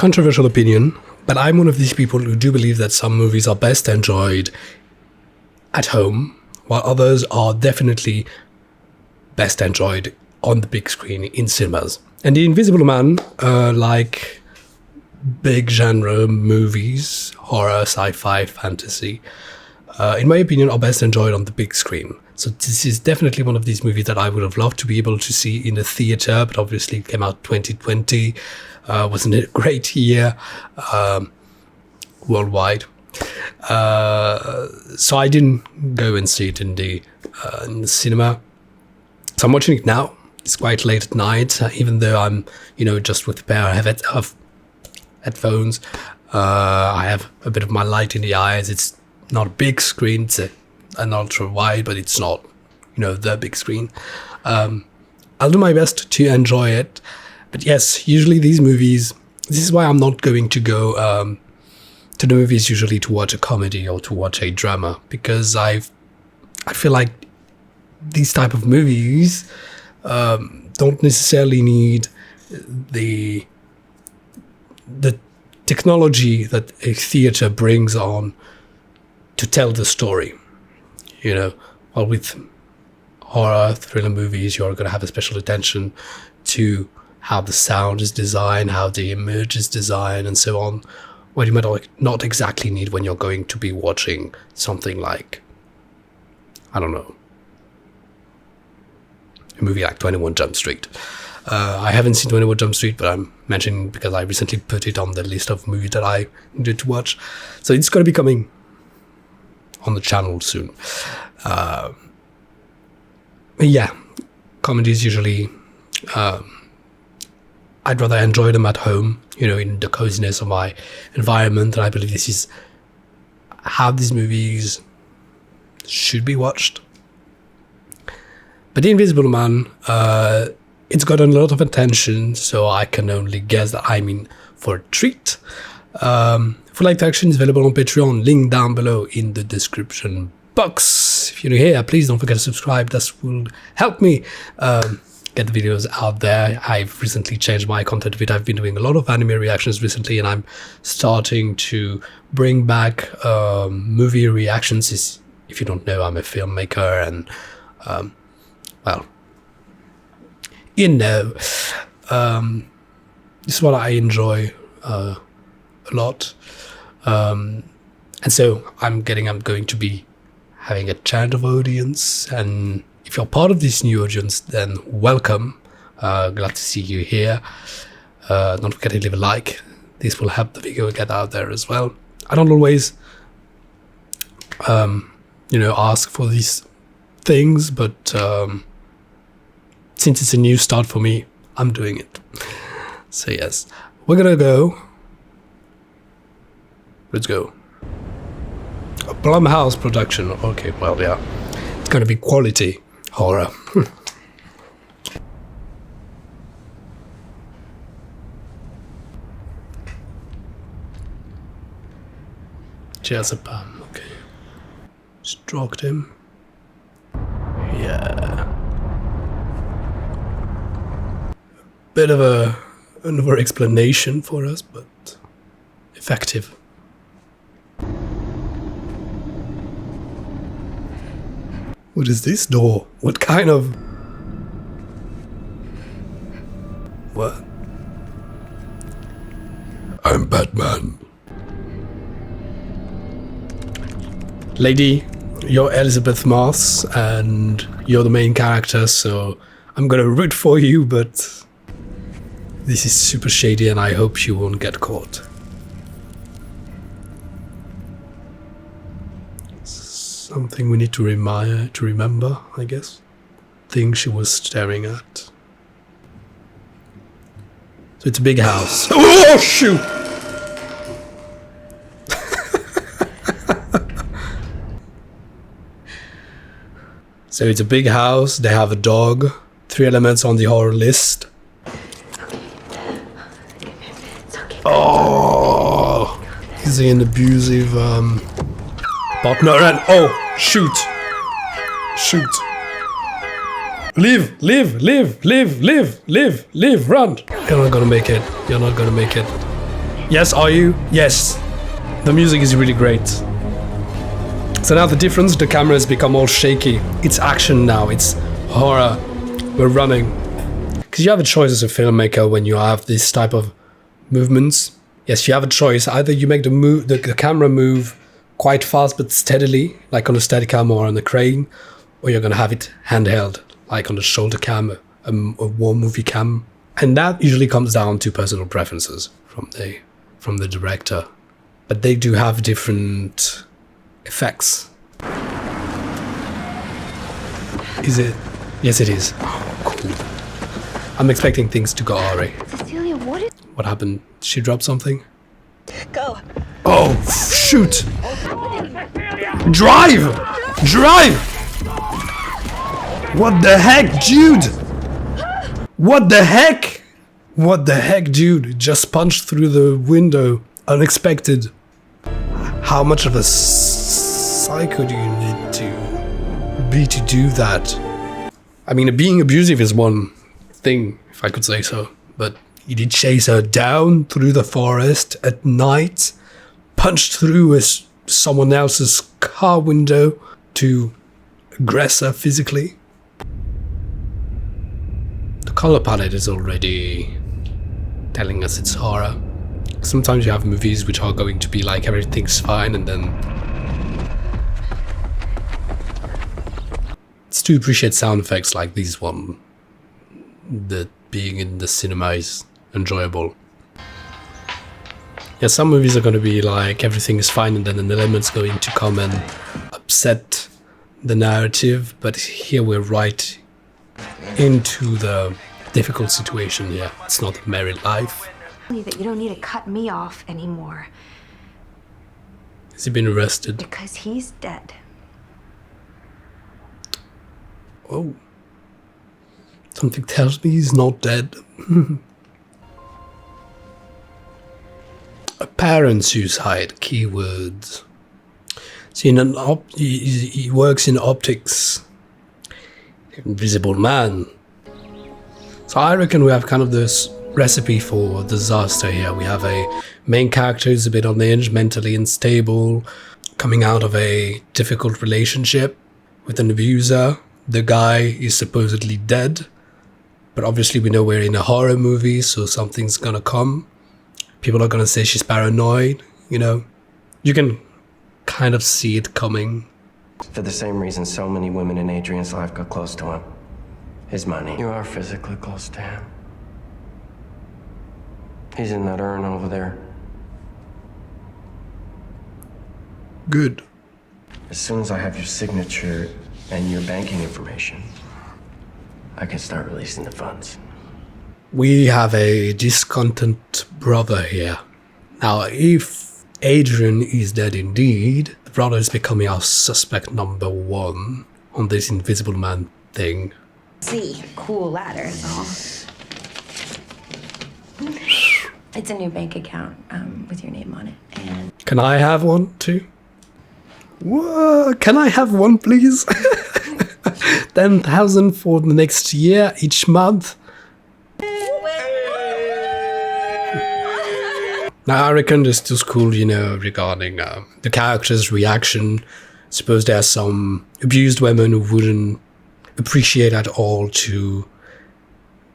controversial opinion, but I'm one of these people who do believe that some movies are best enjoyed at home, while others are definitely best enjoyed on the big screen in cinemas. And The Invisible Man, like big genre movies, horror, sci-fi, fantasy, in my opinion, are best enjoyed on the big screen. So this is definitely one of these movies that I would have loved to be able to see in a theater, but obviously it came out 2020. Wasn't it a great year worldwide? So I didn't go and see it in the cinema. So I'm watching it now. It's quite late at night, even though I'm, just with a pair of headphones. I have a bit of my light in the eyes. It's not a big screen. It's an ultra wide, but it's not, the big screen. I'll do my best to enjoy it. But yes, usually these movies, this is why I'm not going to go to the movies usually to watch a comedy or to watch a drama, because I feel like these type of movies don't necessarily need the technology that a theater brings on to tell the story. While with horror, thriller movies, you're going to have a special attention to how the sound is designed, how the image is designed, and so on. What you might not exactly need when you're going to be watching something like, I don't know, a movie like 21 Jump Street. I haven't seen 21 Jump Street, but I'm mentioning because I recently put it on the list of movies that I needed to watch. So it's going to be coming on the channel soon. But yeah, comedies usually, I'd rather enjoy them at home, in the coziness of my environment. And I believe this is how these movies should be watched. But The Invisible Man, it's gotten a lot of attention, so I can only guess that I'm in for a treat. Full Light Action is available on Patreon, link down below in the description box. If you're new here, please don't forget to subscribe. That will help me get the videos out there. I've recently changed my content a bit. I've been doing a lot of anime reactions recently, and I'm starting to bring back movie reactions. If you don't know, I'm a filmmaker, and well, this is what I enjoy a lot, and so I'm going to be having a channel of audience, and if you're part of this new audience, then welcome. Glad to see you here. Don't forget to leave a like. This will help the video get out there as well. I don't always ask for these things, but since it's a new start for me, I'm doing it. So yes, we're gonna go. Let's go. A Blumhouse production. Okay, well, yeah, it's gonna be quality horror. Jezebam. Okay, stroked him. Yeah. Bit of another explanation for us, but effective. What is this door? What kind of... What? I'm Batman. Lady, you're Elizabeth Moss, and you're the main character, so I'm gonna root for you, but this is super shady, and I hope you won't get caught. Something we need to remember, I guess. Thing she was staring at. So it's a big house. Oh, shoot! So it's a big house, they have a dog, 3 elements on the horror list. Oh, he's an abusive partner, and oh, shoot, live, run. You're not gonna make it. Yes, are you? Yes. The music is really great. So now the difference, the camera has become all shaky. It's action now, it's horror. We're running. Because you have a choice as a filmmaker when you have this type of movements. Yes, you have a choice. Either you make the camera move quite fast but steadily, like on a Steadicam or on a crane, or you're gonna have it handheld, like on a shoulder cam, a war movie cam. And that usually comes down to personal preferences from the director. But they do have different effects. Is it? Yes, it is. Oh, cool. I'm expecting things to go awry. Cecilia, What happened? Did she drop something? Go. Oh, shoot! Drive! Drive! What the heck, dude? What the heck? What the heck, dude? Just punched through the window. Unexpected. How much of a psycho do you need to be to do that? I mean, being abusive is one thing, if I could say so, but he did chase her down through the forest at night, punched through someone else's car window to aggress her physically. The color palette is already telling us it's horror. Sometimes you have movies which are going to be like everything's fine, and then it's to appreciate sound effects like this one, that being in the cinema is enjoyable. Yeah, some movies are going to be like everything is fine and then an element's going to come and upset the narrative, but here we're right into the difficult situation here. It's not a merry life. That you don't need to cut me off anymore. Has he been arrested? Because he's dead. Oh. Something tells me he's not dead. Apparent suicide, keywords. See, he works in optics. Invisible man. So I reckon we have kind of this recipe for disaster here. We have a main character who's a bit on the edge, mentally unstable, coming out of a difficult relationship with an abuser. The guy is supposedly dead, but obviously we know we're in a horror movie, so something's gonna come. People are gonna say she's paranoid, you know. You can kind of see it coming. For the same reason so many women in Adrian's life got close to him. His money. You are physically close to him. He's in that urn over there. Good. As soon as I have your signature and your banking information, I can start releasing the funds. We have a discontent brother here. Now, if Adrian is dead indeed, the brother is becoming our suspect number one on this invisible man thing. See, cool ladder is all. It's a new bank account with your name on it. And Can I have one too? Whoa, can I have one, please? 10,000 for the next year, each month. Now, I reckon this is cool, you know, regarding the character's reaction. Suppose there's some abused women who wouldn't appreciate at all to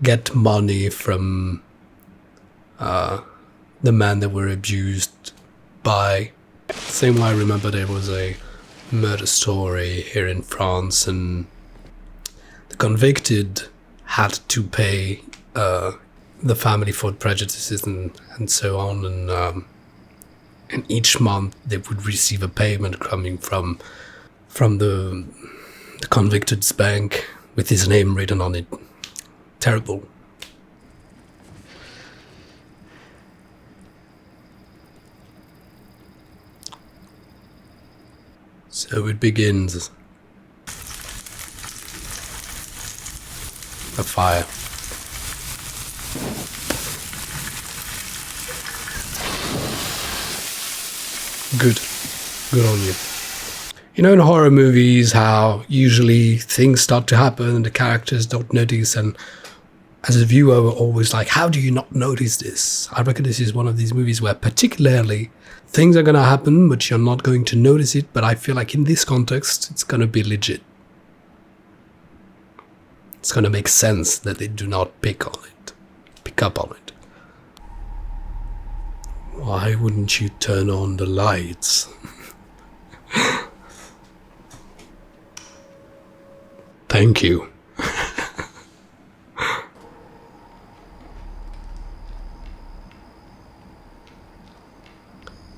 get money from the man that were abused by. Same way I remember there was a murder story here in France, and the convicted had to pay the family for prejudices and so on, and each month they would receive a payment coming from the convicted's bank with his name written on it. Terrible. So it begins. A fire. Good. Good on you. You know, in horror movies, how usually things start to happen and the characters don't notice, and as a viewer, we're always like, how do you not notice this? I reckon this is one of these movies where particularly things are gonna happen, but you're not going to notice it. But I feel like in this context, it's gonna be legit. It's gonna make sense that they do not pick up on it. Why wouldn't you turn on the lights? Thank you.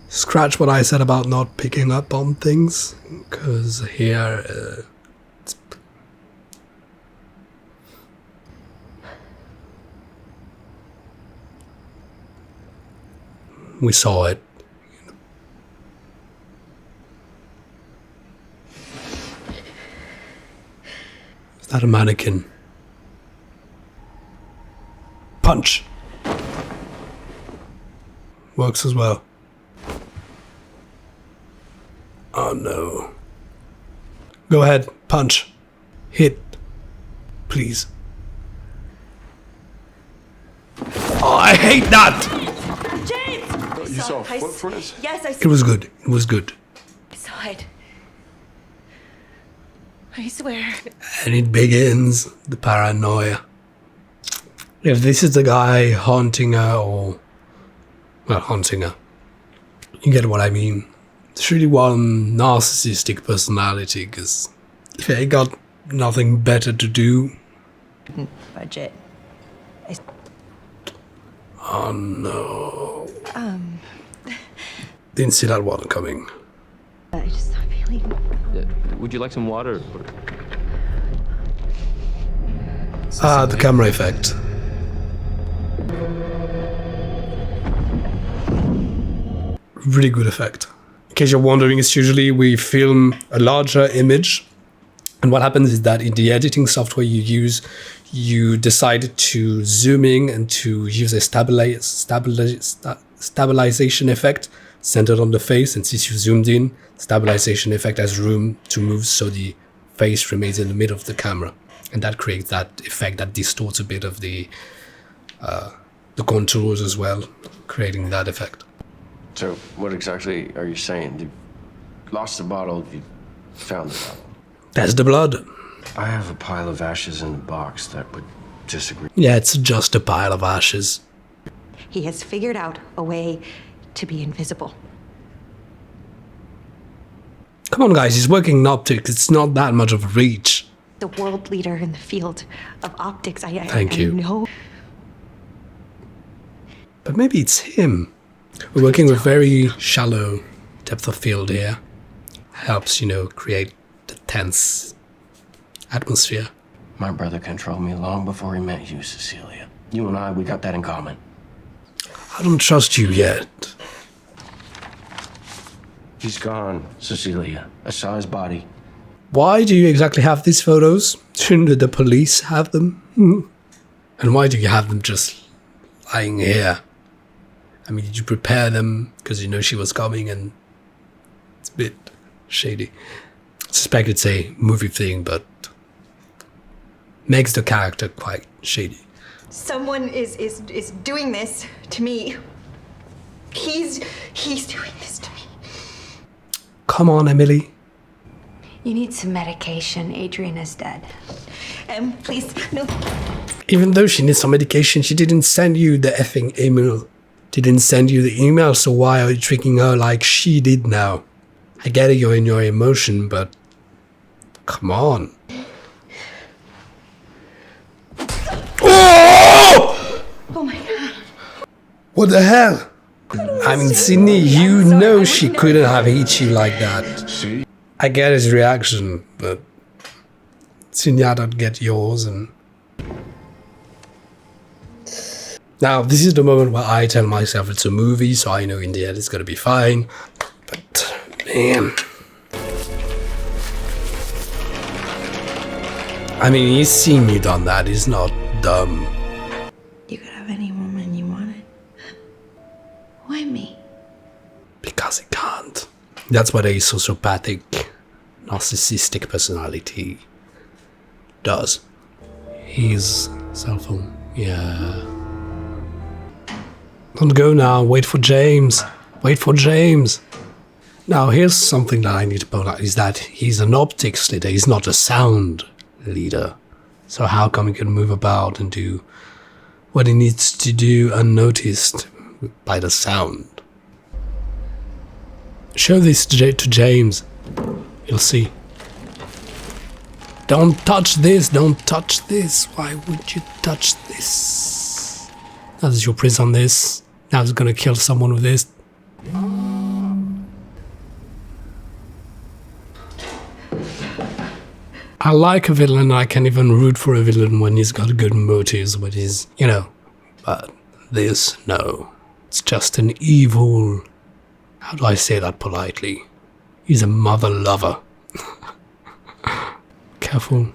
Scratch what I said about not picking up on things, because here we saw it. Is that a mannequin? Punch! Works as well. Oh no. Go ahead, punch. Hit. Please. Oh, I hate that! James! You saw footprints? Yes, I It was good. It was good. saw it. I swear. And it begins the paranoia. If this is the guy haunting her, or... well, haunting her. You get what I mean. It's really one narcissistic personality, because if they got nothing better to do... Budget. Oh no. Didn't see that one coming. I just not feeling. Would you like some water? Ah, the camera effect. Really good effect. In case you're wondering, it's usually we film a larger image, and what happens is that in the editing software you use, you decide to zoom in and to use a stabilization effect centered on the face, and since you zoomed in, stabilization effect has room to move so the face remains in the middle of the camera, and that creates that effect that distorts a bit of the contours as well, creating that effect. So, what exactly are you saying? You lost the bottle, you found the bottle. That's the blood. I have a pile of ashes in the box that would disagree. Yeah, it's just a pile of ashes. He has figured out a way to be invisible. Come on, guys, he's working in optics. It's not that much of a reach. The world leader in the field of optics. Thank you. I know. But maybe it's him. We're working with very shallow depth of field here. Helps, create the tense atmosphere. My brother controlled me long before he met you, Cecilia. You and I, we got that in common. I don't trust you yet. He's gone, Cecilia. I saw his body. Why do you exactly have these photos? Shouldn't the police have them? And why do you have them just lying here? I mean, did you prepare them because you know she was coming, and it's a bit shady. I suspect it's a movie thing, but makes the character quite shady. Someone is doing this to me. He's doing this to me. Come on, Emily. You need some medication. Adrian is dead. Please, no. Even though she needs some medication, she didn't send you the effing email. Didn't send you the email, so why are you treating her like she did now? I get it, you're in your emotion, but come on. Oh! Oh my God. What the hell? I mean, Sydney, you know she couldn't have hit you like that. I get his reaction, but Sydney, I don't get yours. And now, this is the moment where I tell myself it's a movie, so I know in the end it's gonna be fine. But, man. I mean, he's seen you done that, he's not dumb. You could have any woman you wanted. Why me? Because he can't. That's what a sociopathic, narcissistic personality does. His cell phone. Yeah. Don't go now. Wait for James. Wait for James. Now, here's something that I need to point out, is that he's an optics leader. He's not a sound leader. So how come he can move about and do what he needs to do unnoticed by the sound? Show this to James. You'll see. Don't touch this. Don't touch this. Why would you touch this? That is your prints on this. Now he's gonna kill someone with this. I like a villain. I can even root for a villain when he's got good motives, when he's, you know. But this, no. It's just an evil... How do I say that politely? He's a mother lover. Careful.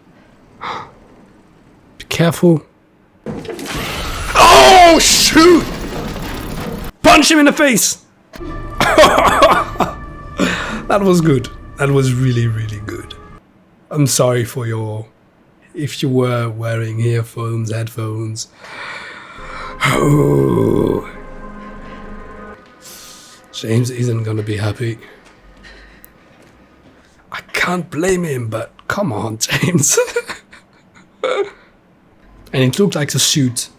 Be careful. Oh, shoot! Punch him in the face! That was good. That was really, really good. I'm sorry for your... If you were wearing earphones, headphones. Oh. James isn't gonna be happy. I can't blame him, but come on, James. And it looked like a suit.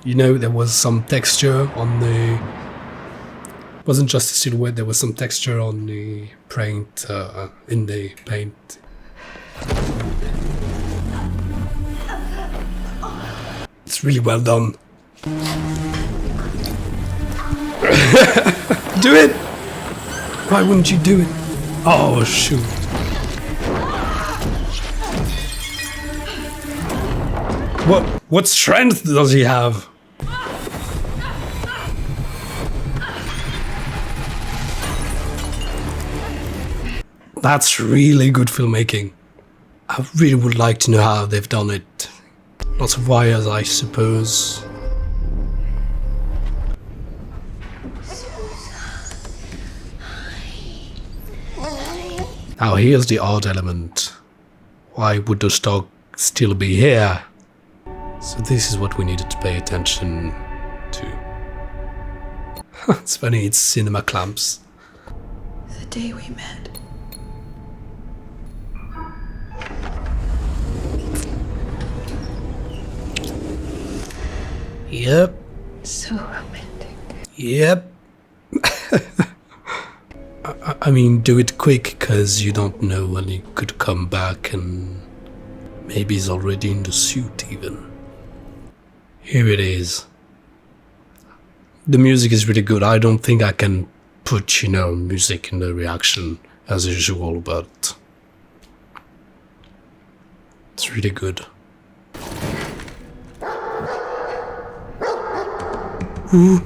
You know, there was some texture on the... It wasn't just a silhouette, there was some texture on the paint, in the paint. It's really well done. Do it! Why wouldn't you do it? Oh, shoot. What strength does he have? That's really good filmmaking. I really would like to know how they've done it. Lots of wires, I suppose. Now here's the odd element. Why would the dog still be here? So this is what we needed to pay attention to. It's funny, it's cinema clamps. The day we met. Yep. So romantic. Yep. I mean, do it quick, because you don't know when he could come back and maybe he's already in the suit even. Here it is. The music is really good. I don't think I can put, you know, music in the reaction as usual, but it's really good. Ooh.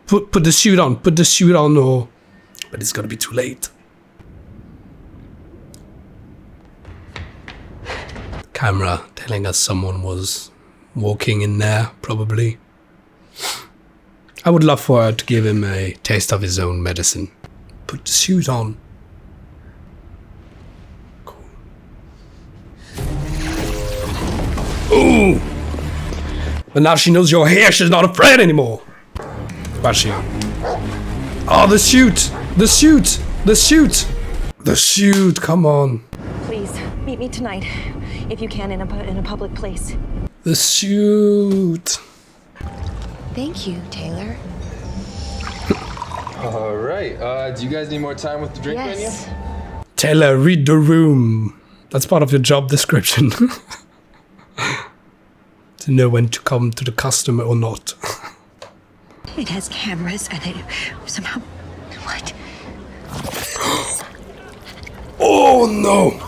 Put the suit on, or... But it's gonna be too late. Camera telling us someone was walking in there, probably. I would love for her to give him a taste of his own medicine. Put the suit on. Cool. Ooh! But now she knows you're here, she's not afraid anymore. Was she? Oh, the suit! The suit! The suit! The suit, come on. Please, meet me tonight, if you can, in a public place. The suit. Thank you, Taylor. All right. Do you guys need more time with the drink menu? Taylor, read the room. That's part of your job description. To know when to come to the customer or not. It has cameras and it somehow... What? Oh no!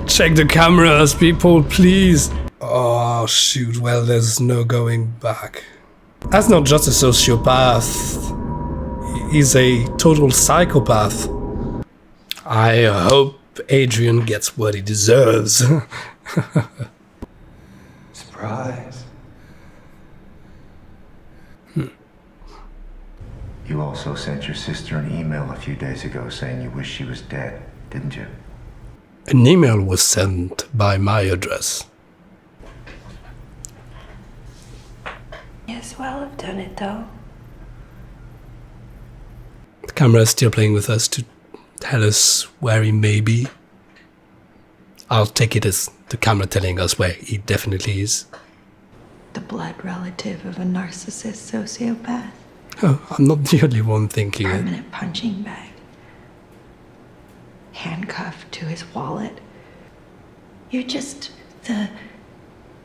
Check the cameras, people, please. Oh shoot, well, there's no going back. That's not just a sociopath. He's a total psychopath. I hope Adrian gets what he deserves. Surprise. You also sent your sister an email a few days ago saying you wish she was dead, didn't you? An email was sent by my address. as well have done it, though. The camera is still playing with us to tell us where he may be. I'll take it as the camera telling us where he definitely is. The blood relative of a narcissist sociopath. Oh, I'm not the only one thinking it. Permanent punching bag. Handcuffed to his wallet. You're just the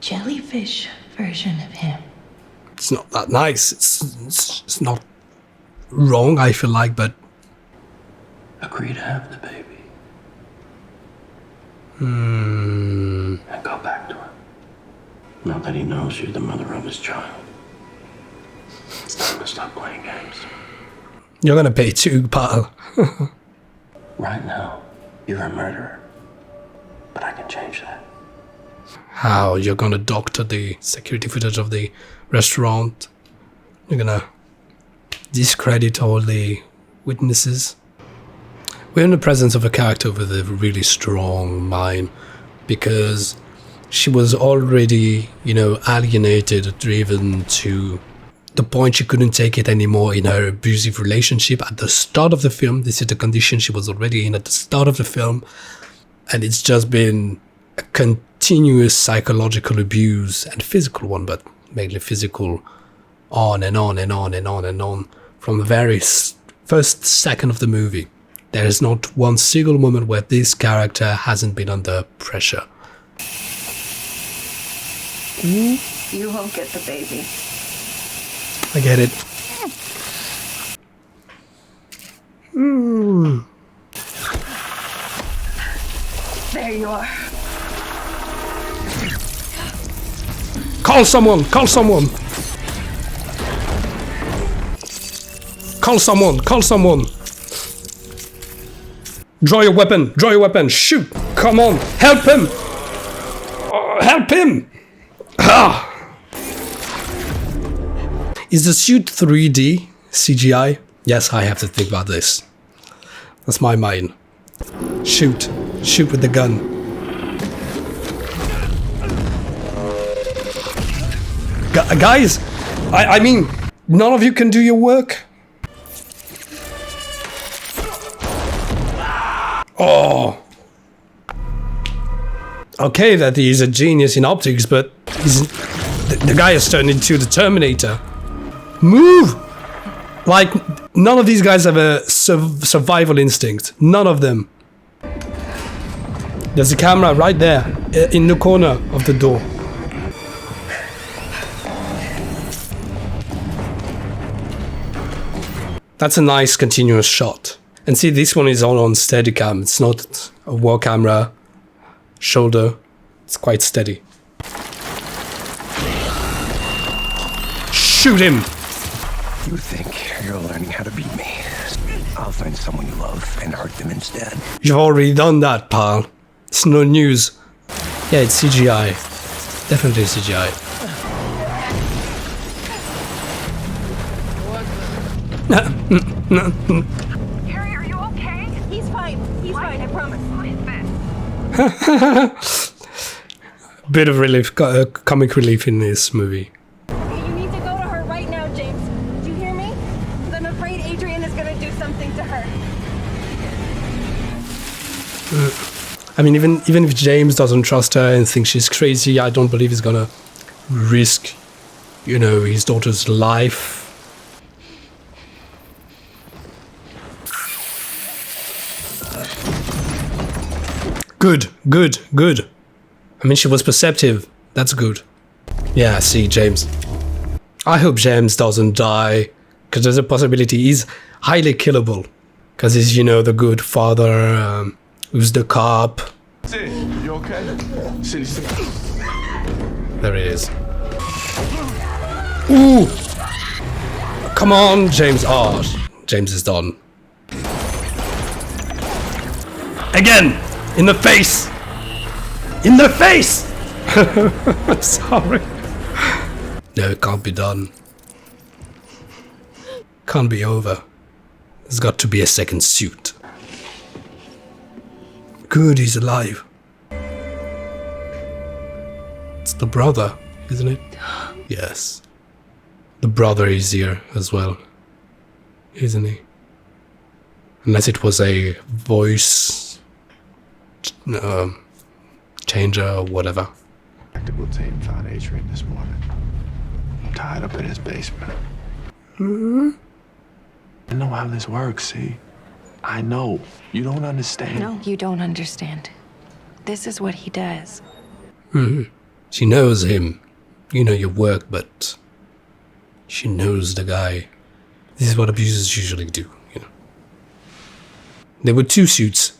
jellyfish version of him. It's not that nice. It's not wrong, I feel like, but... Agree to have the baby. Hmm... And go back to him. Now that he knows you're the mother of his child. It's time to stop playing games. You're gonna pay too, pal. Right now, you're a murderer. But I can change that. How? You're gonna doctor the security footage of the restaurant? You're gonna discredit all the witnesses? We're in the presence of a character with a really strong mind, because she was already, you know, alienated, driven to the point she couldn't take it anymore in her abusive relationship at the start of the film. This is the condition she was already in at the start of the film, and it's just been a continuous psychological abuse and physical one, but mainly physical, on and on and on and on and on from the very first second of the movie. There is not one single moment where this character hasn't been under pressure. You won't get the baby. I get it. There you are. Call someone! Call someone! Call someone! Call someone! Draw your weapon! Draw your weapon! Shoot! Come on! Help him! Help him! Ah! Is the suit 3D CGI? Yes, I have to think about this. That's my mind. Shoot. Shoot with the gun. Guys! I mean, none of you can do your work? Oh! Okay, that he's a genius in optics, but the guy has turned into the Terminator. Move! Like, none of these guys have a survival instinct. None of them. There's a camera right there, in the corner of the door. That's a nice continuous shot. And see, this one is all on Steadicam. It's not a wall camera, shoulder. It's quite steady. Shoot him! You think you're learning how to beat me? I'll find someone you love and hurt them instead. You've already done that, pal. It's no news. Yeah, it's CGI. Definitely CGI. Harry, are you okay? He's fine. He's fine, I promise. What is this? Bit of relief, comic relief in this movie. You need to go to her right now, James. Do you hear me? 'Cause I'm afraid Adrian is gonna do something to her. I mean, even if James doesn't trust her and thinks she's crazy, I don't believe he's gonna risk, you know, his daughter's life. Good, good, good. I mean, she was perceptive. That's good. Yeah, see, James. I hope James doesn't die, because there's a possibility he's highly killable. Because he's, you know, the good father, who's the cop. Sid, you okay? Sid, There he is. Ooh! Come on, James. Oh, James is done. Again! In the face! In the face! Sorry. No, it can't be done. Can't be over. There's got to be a second suit. Good, he's alive. It's the brother, isn't it? Yes. the brother is here as well, isn't he? Unless it was a voice changer or whatever. Tactical team found Adrian this morning, tied up in his basement. I know how this works, see? I know. You don't understand. No, you don't understand. This is what he does. She knows him. You know your work, but she knows the guy. This is what abusers usually do, you know. There were two suits.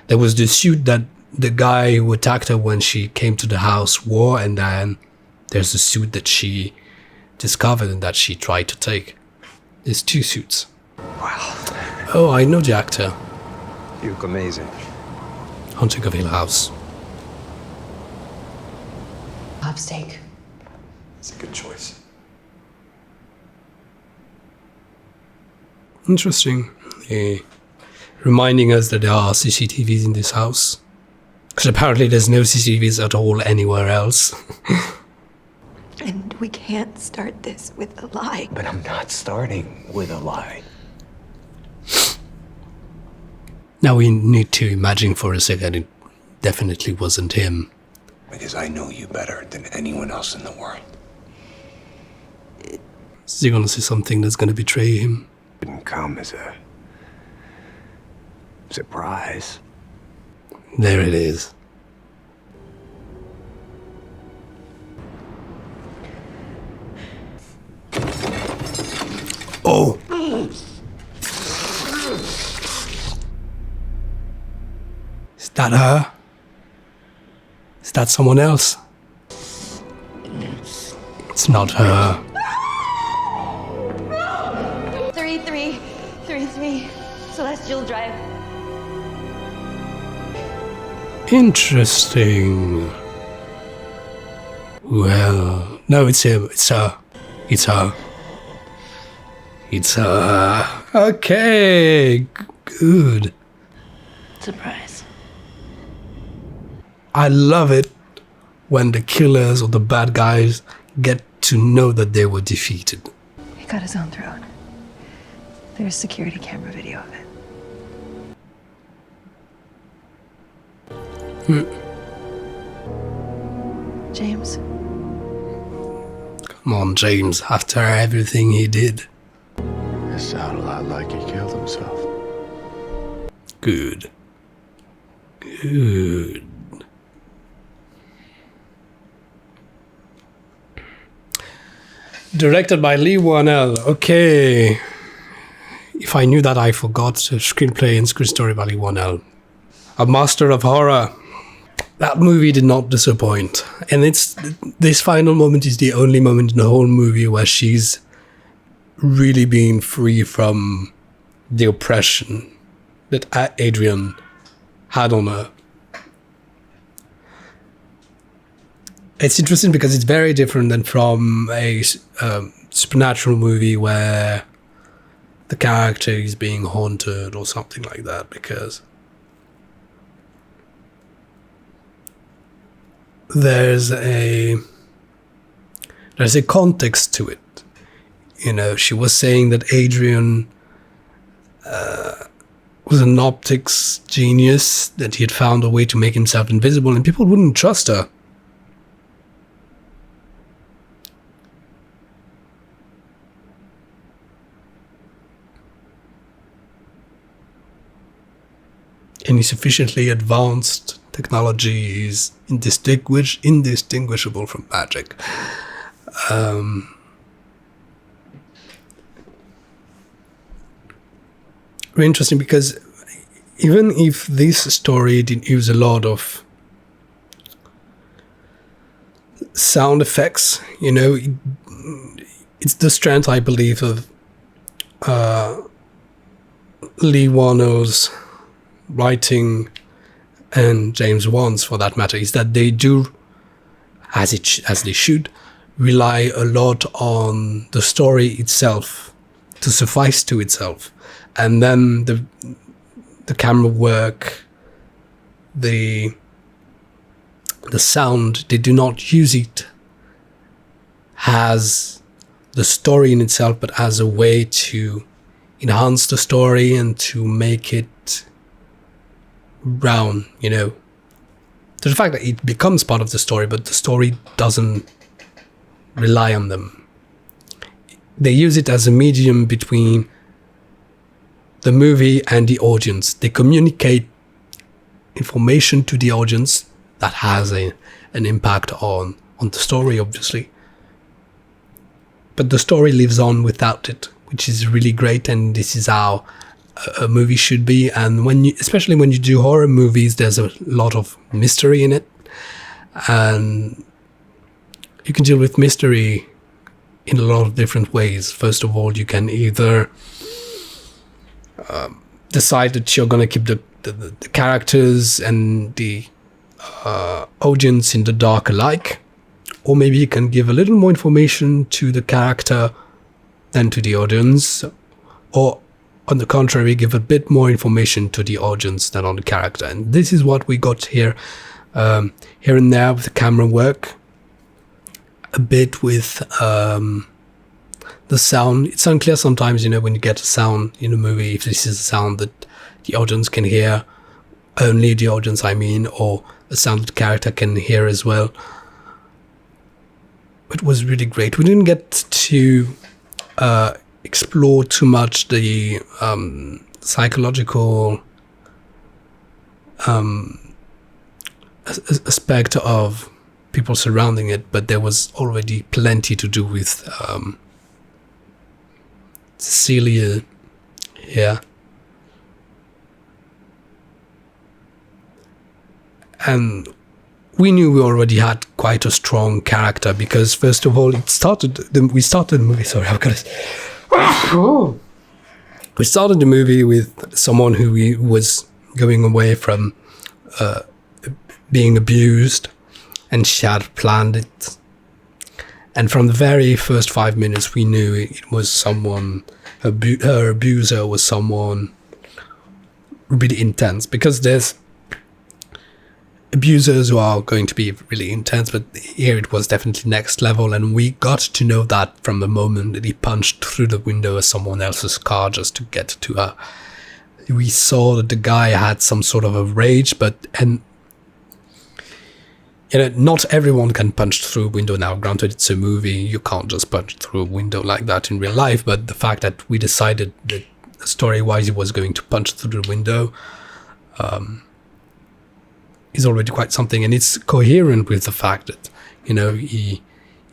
There was the suit that the guy who attacked her when she came to the house wore, and then there's the suit that she discovered and that she tried to take. There's two suits. Wow. Oh, I know the actor. You look amazing. Haunting of Hill House. Love steak. It's a good choice. Interesting. Reminding us that there are CCTVs in this house. Because apparently there's no CCTVs at all anywhere else. And we can't start this with a lie. But I'm not starting with a lie. Now we need to imagine for a second it definitely wasn't him. Because I know you better than anyone else in the world. Is he gonna say something that's gonna betray him? Didn't come as a surprise. There it is. Oh! Is that her? Is that someone else? It's not her. 3333 Celestial Drive. Interesting. Well, no, it's him. It's her. It's her. It's her. Okay, good. Surprise. I love it when the killers or the bad guys get to know that they were defeated. He cut his own throat. There's security camera video of it. James, Come on, James, after everything he did. It sounded a lot like he killed himself. Good. Good. Directed by Lee Wanell. Okay. If I knew that, I forgot. Screenplay and screen story by Lee Wanell. A master of horror. That movie did not disappoint. And this final moment is the only moment in the whole movie where she's really being free from the oppression that Adrian had on her. It's interesting because it's very different than from a supernatural movie where the character is being haunted or something like that, because there's a context to it. You know, she was saying that Adrian was an optics genius, that he had found a way to make himself invisible, and people wouldn't trust her. Any sufficiently advanced technology is indistinguishable from magic. Very interesting, because even if this story didn't use a lot of sound effects, you know, it's the strength, I believe, of Lee Wanell's writing, and James Wan's for that matter, is that they do, as they should, rely a lot on the story itself to suffice to itself, and then the camera work, the sound, they do not use it as the story in itself, but as a way to enhance the story and to make it brown, you know. To the fact that it becomes part of the story, but the story doesn't rely on them. They use it as a medium between the movie and the audience. They communicate information to the audience that has an impact on the story, obviously. But the story lives on without it, which is really great, and this is how a movie should be. And especially when you do horror movies, there's a lot of mystery in it, and you can deal with mystery in a lot of different ways. First of all, you can either decide that you're going to keep the characters and the audience in the dark alike, or maybe you can give a little more information to the character than to the audience, or on the contrary, give a bit more information to the audience than on the character. And this is what we got here, here and there with the camera work, a bit with the sound. It's unclear sometimes, you know, when you get a sound in a movie, if this is a sound that the audience can hear, only the audience, I mean, or a sound that the character can hear as well. It was really great. We didn't get to explore too much the psychological aspect of people surrounding it, but there was already plenty to do with Cecilia here. And we knew we already had quite a strong character because, first of all, we started the movie. Sorry, I've got to. We started the movie with someone who was going away from being abused, and she had planned it. And from the very first 5 minutes, we knew it was someone. Her abuser was someone really intense, because there's abusers who are going to be really intense, but here it was definitely next level, and we got to know that from the moment that he punched through the window of someone else's car just to get to her. We saw that the guy had some sort of a rage, and you know, not everyone can punch through a window. Now, granted, it's a movie, you can't just punch through a window like that in real life, but the fact that we decided that story-wise he was going to punch through the window is already quite something, and it's coherent with the fact that, you know, he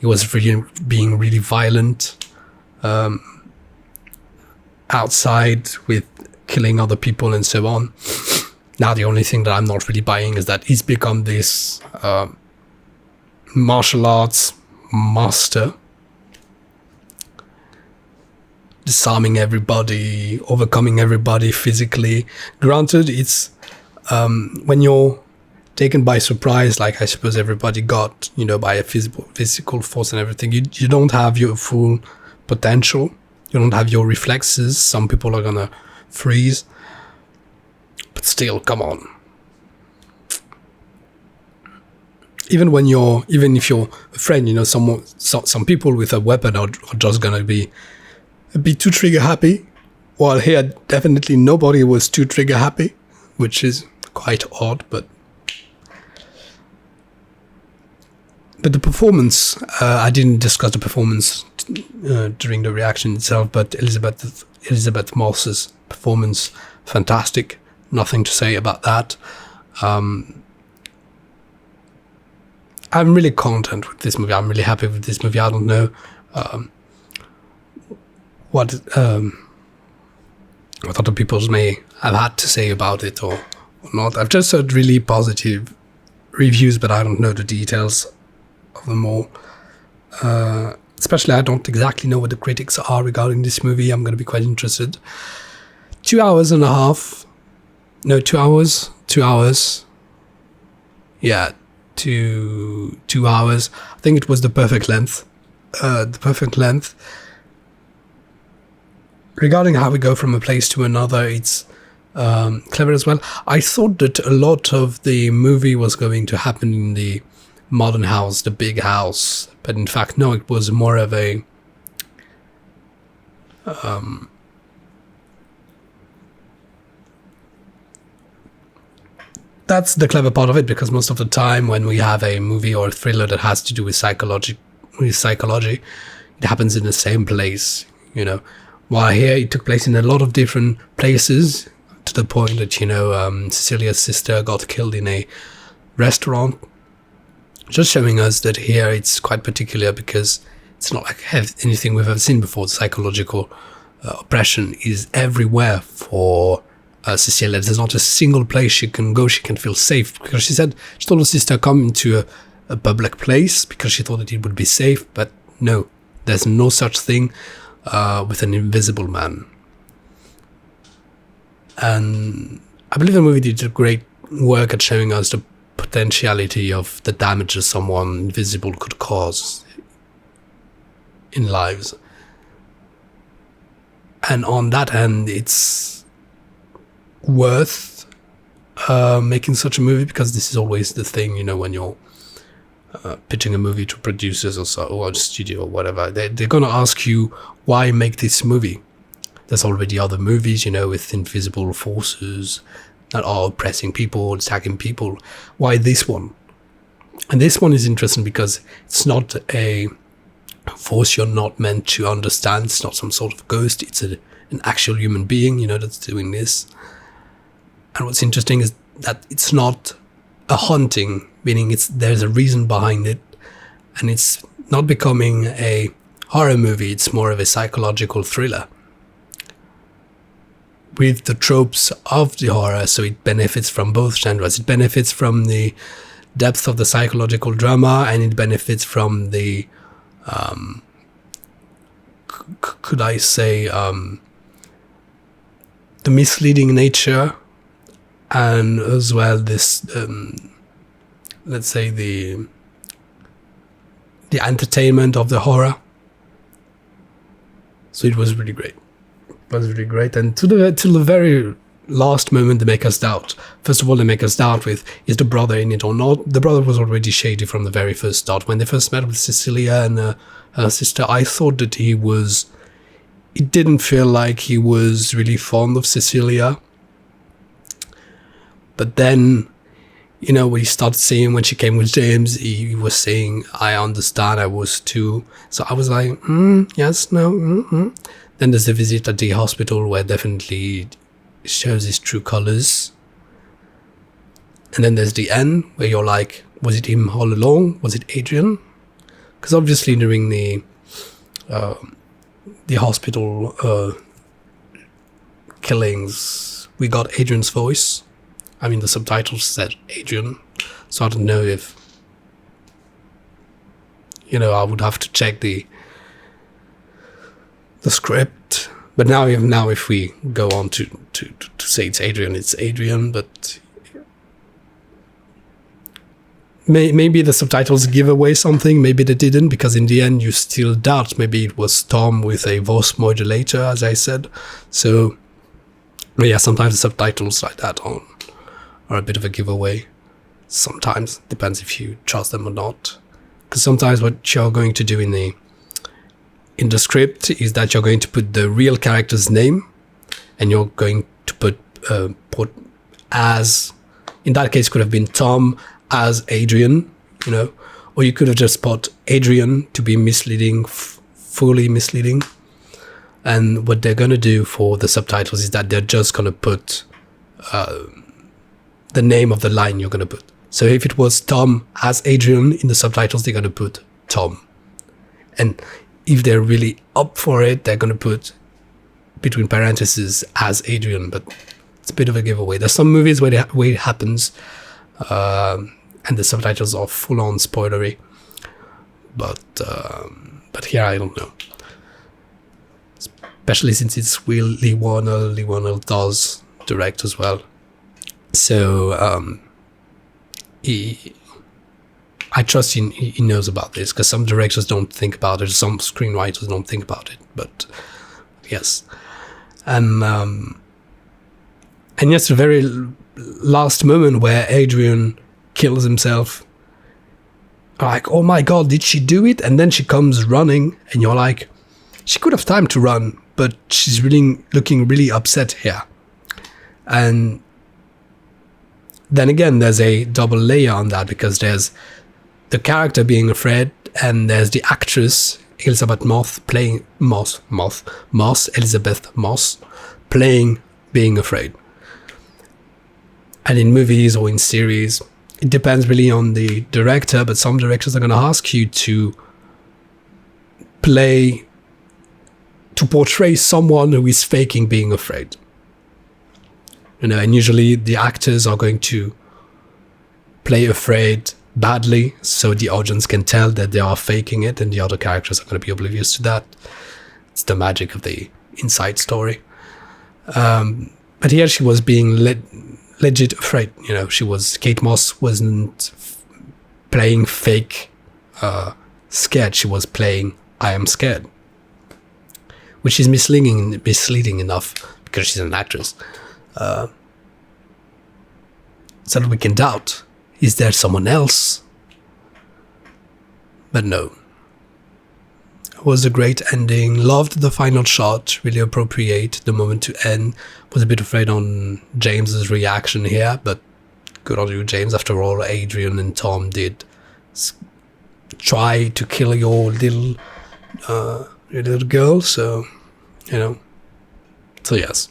was really being really violent outside with killing other people and so on. Now the only thing that I'm not really buying is that he's become this martial arts master, disarming everybody, overcoming everybody physically. Granted, it's when you're taken by surprise, like I suppose everybody got, you know, by a physical force and everything, you don't have your full potential. You don't have your reflexes. Some people are gonna freeze, but still, come on. Even if you're a friend, you know, some people with a weapon are just gonna be a bit too trigger happy. While here, definitely nobody was too trigger happy, which is quite odd, but the performance, I didn't discuss the performance during the reaction itself, but Elizabeth Moss's performance, fantastic. Nothing to say about that. I'm really content with this movie. I'm really happy with this movie. I don't know what other people may have had to say about it or not. I've just heard really positive reviews, but I don't know the details of them all. Especially, I don't exactly know what the critics are regarding this movie. I'm going to be quite interested. 2 hours and a half. No, 2 hours. 2 hours. Yeah, 2 hours. I think it was the perfect length. Regarding how we go from a place to another, it's clever as well. I thought that a lot of the movie was going to happen in the modern house, the big house, but in fact no, it was more of a That's the clever part of it, because most of the time when we have a movie or a thriller that has to do with psychology, it happens in the same place, you know. While here it took place in a lot of different places, to the point that, you know, Cecilia's sister got killed in a restaurant. Just showing us that here it's quite particular, because it's not like anything we've ever seen before. Psychological oppression is everywhere for Cecilia. There's not a single place she can go, she can feel safe, because she told her sister come into a public place because she thought that it would be safe, but no, there's no such thing with an invisible man. And I believe the movie did a great work at showing us the potentiality of the damage that someone invisible could cause in lives. And on that end, it's worth making such a movie, because this is always the thing, you know, when you're pitching a movie to producers or a studio or whatever, they're gonna ask you, why make this movie? There's already other movies, you know, with invisible forces that are oppressing people, attacking people. Why this one? And this one is interesting because it's not a force you're not meant to understand. It's not some sort of ghost. It's an actual human being, you know, that's doing this. And what's interesting is that it's not a haunting, meaning there's a reason behind it, and it's not becoming a horror movie. It's more of a psychological thriller with the tropes of the horror, so it benefits from both genres. It benefits from the depth of the psychological drama, and it benefits from the could I say the misleading nature, and as well this let's say the entertainment of the horror. So it was really great. It was really great. And till the very last moment, they make us doubt. First of all, they make us doubt with, is the brother in it or not? The brother was already shady from the very first start. When they first met with Cecilia and her sister, I thought that it didn't feel like he was really fond of Cecilia. But then, you know, we started seeing when she came with James, he was saying, I understand, I was too. So I was like, yes, no, Then there's the visit at the hospital where definitely shows his true colors. And then there's the end where you're like, was it him all along? Was it Adrian? Because obviously during the hospital killings, we got Adrian's voice. I mean, the subtitles said Adrian, so I don't know if, you know, I would have to check the script. But now if we go on to say it's Adrian, but maybe the subtitles give away something, maybe they didn't, because in the end you still doubt maybe it was Tom with a voice modulator, as I said. So yeah, sometimes the subtitles like that are a bit of a giveaway. Sometimes depends if you trust them or not, because sometimes what you're going to do in the script is that you're going to put the real character's name, and you're going to put as, in that case could have been Tom as Adrian, you know, or you could have just put Adrian to be misleading, fully misleading. And what they're gonna do for the subtitles is that they're just gonna put the name of the line you're gonna put. So if it was Tom as Adrian in the subtitles, they're gonna put Tom. And if they're really up for it, they're gonna put between parentheses as Adrian, but it's a bit of a giveaway. There's some movies where it happens, and the subtitles are full-on spoilery. But here I don't know. Especially since it's Lee Warner. Lee Warner does direct as well. So I trust he knows about this, because some directors don't think about it, some screenwriters don't think about it, but yes. And yes, the very last moment where Adrian kills himself, like, oh my god, did she do it? And then she comes running, and you're like, she could have time to run, but she's really looking really upset here. And then again, there's a double layer on that, because there's the character being afraid, and there's the actress Elizabeth Moss playing Elizabeth Moss playing being afraid. And in movies or in series, it depends really on the director, but some directors are going to ask you to portray someone who is faking being afraid. You know, and usually the actors are going to play afraid badly, so the audience can tell that they are faking it, and the other characters are going to be oblivious to that. It's the magic of the inside story. But here she was being legit afraid. You know, Kate Moss wasn't playing fake scared. She was playing I am scared, which is misleading enough because she's an actress. So that we can doubt, is there someone else? But no. It was a great ending. Loved the final shot, really appropriate the moment to end. Was a bit afraid on James's reaction here, but good on you, James. After all, Adrian and Tom did try to kill your little girl, so, you know. So yes.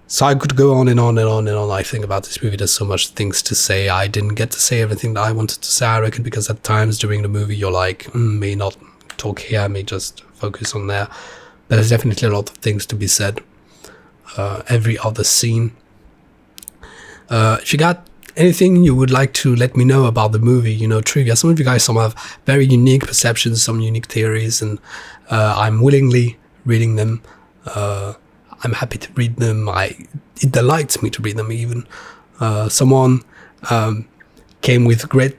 So I could go on and on and on and on, I think, about this movie. There's so much things to say. I didn't get to say everything that I wanted to say, I reckon, because at times during the movie you're like, may not talk here, may just focus on there. There's definitely a lot of things to be said. Every other scene. If you got anything you would like to let me know about the movie, you know, trivia. Some of you guys have very unique perceptions, some unique theories, and I'm willingly reading them. I'm happy to read them. It delights me to read them even. Someone came with great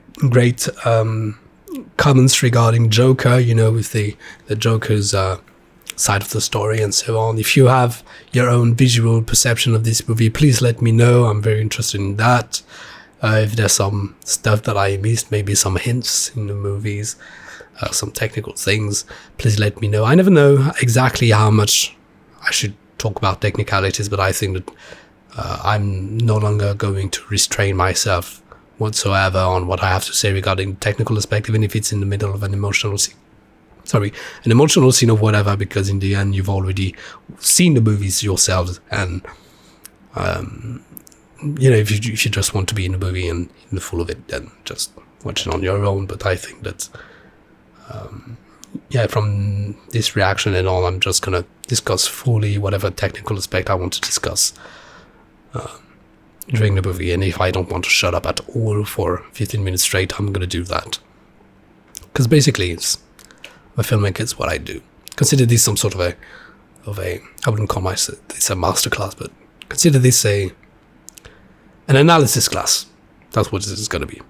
comments regarding Joker, you know, with the Joker's side of the story and so on. If you have your own visual perception of this movie, please let me know. I'm very interested in that. If there's some stuff that I missed, maybe some hints in the movies, some technical things, please let me know. I never know exactly how much I should talk about technicalities, but I think that I'm no longer going to restrain myself whatsoever on what I have to say regarding technical aspect, even if it's in the middle of an emotional scene. An emotional scene of whatever, because in the end you've already seen the movies yourselves, and you know, if you just want to be in the movie and in the full of it, then just watch it on your own. But I think that yeah, from this reaction and all, I'm just gonna discuss fully whatever technical aspect I want to discuss during the movie, and if I don't want to shut up at all for 15 minutes straight, I'm gonna do that, because basically a filmmaker is what I do. Consider this some sort of a I wouldn't call this a masterclass, but consider this an analysis class. That's what this is going to be.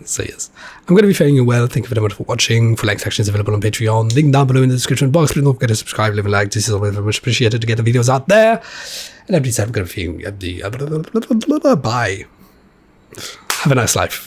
So yes, I'm going to be faring you well. Thank you very much for watching. Full length section is available on Patreon. Link down below in the description box. Please don't forget to subscribe, leave a like. This is always very much appreciated to get the videos out there. And every time I'm going to be bye. Have a nice life.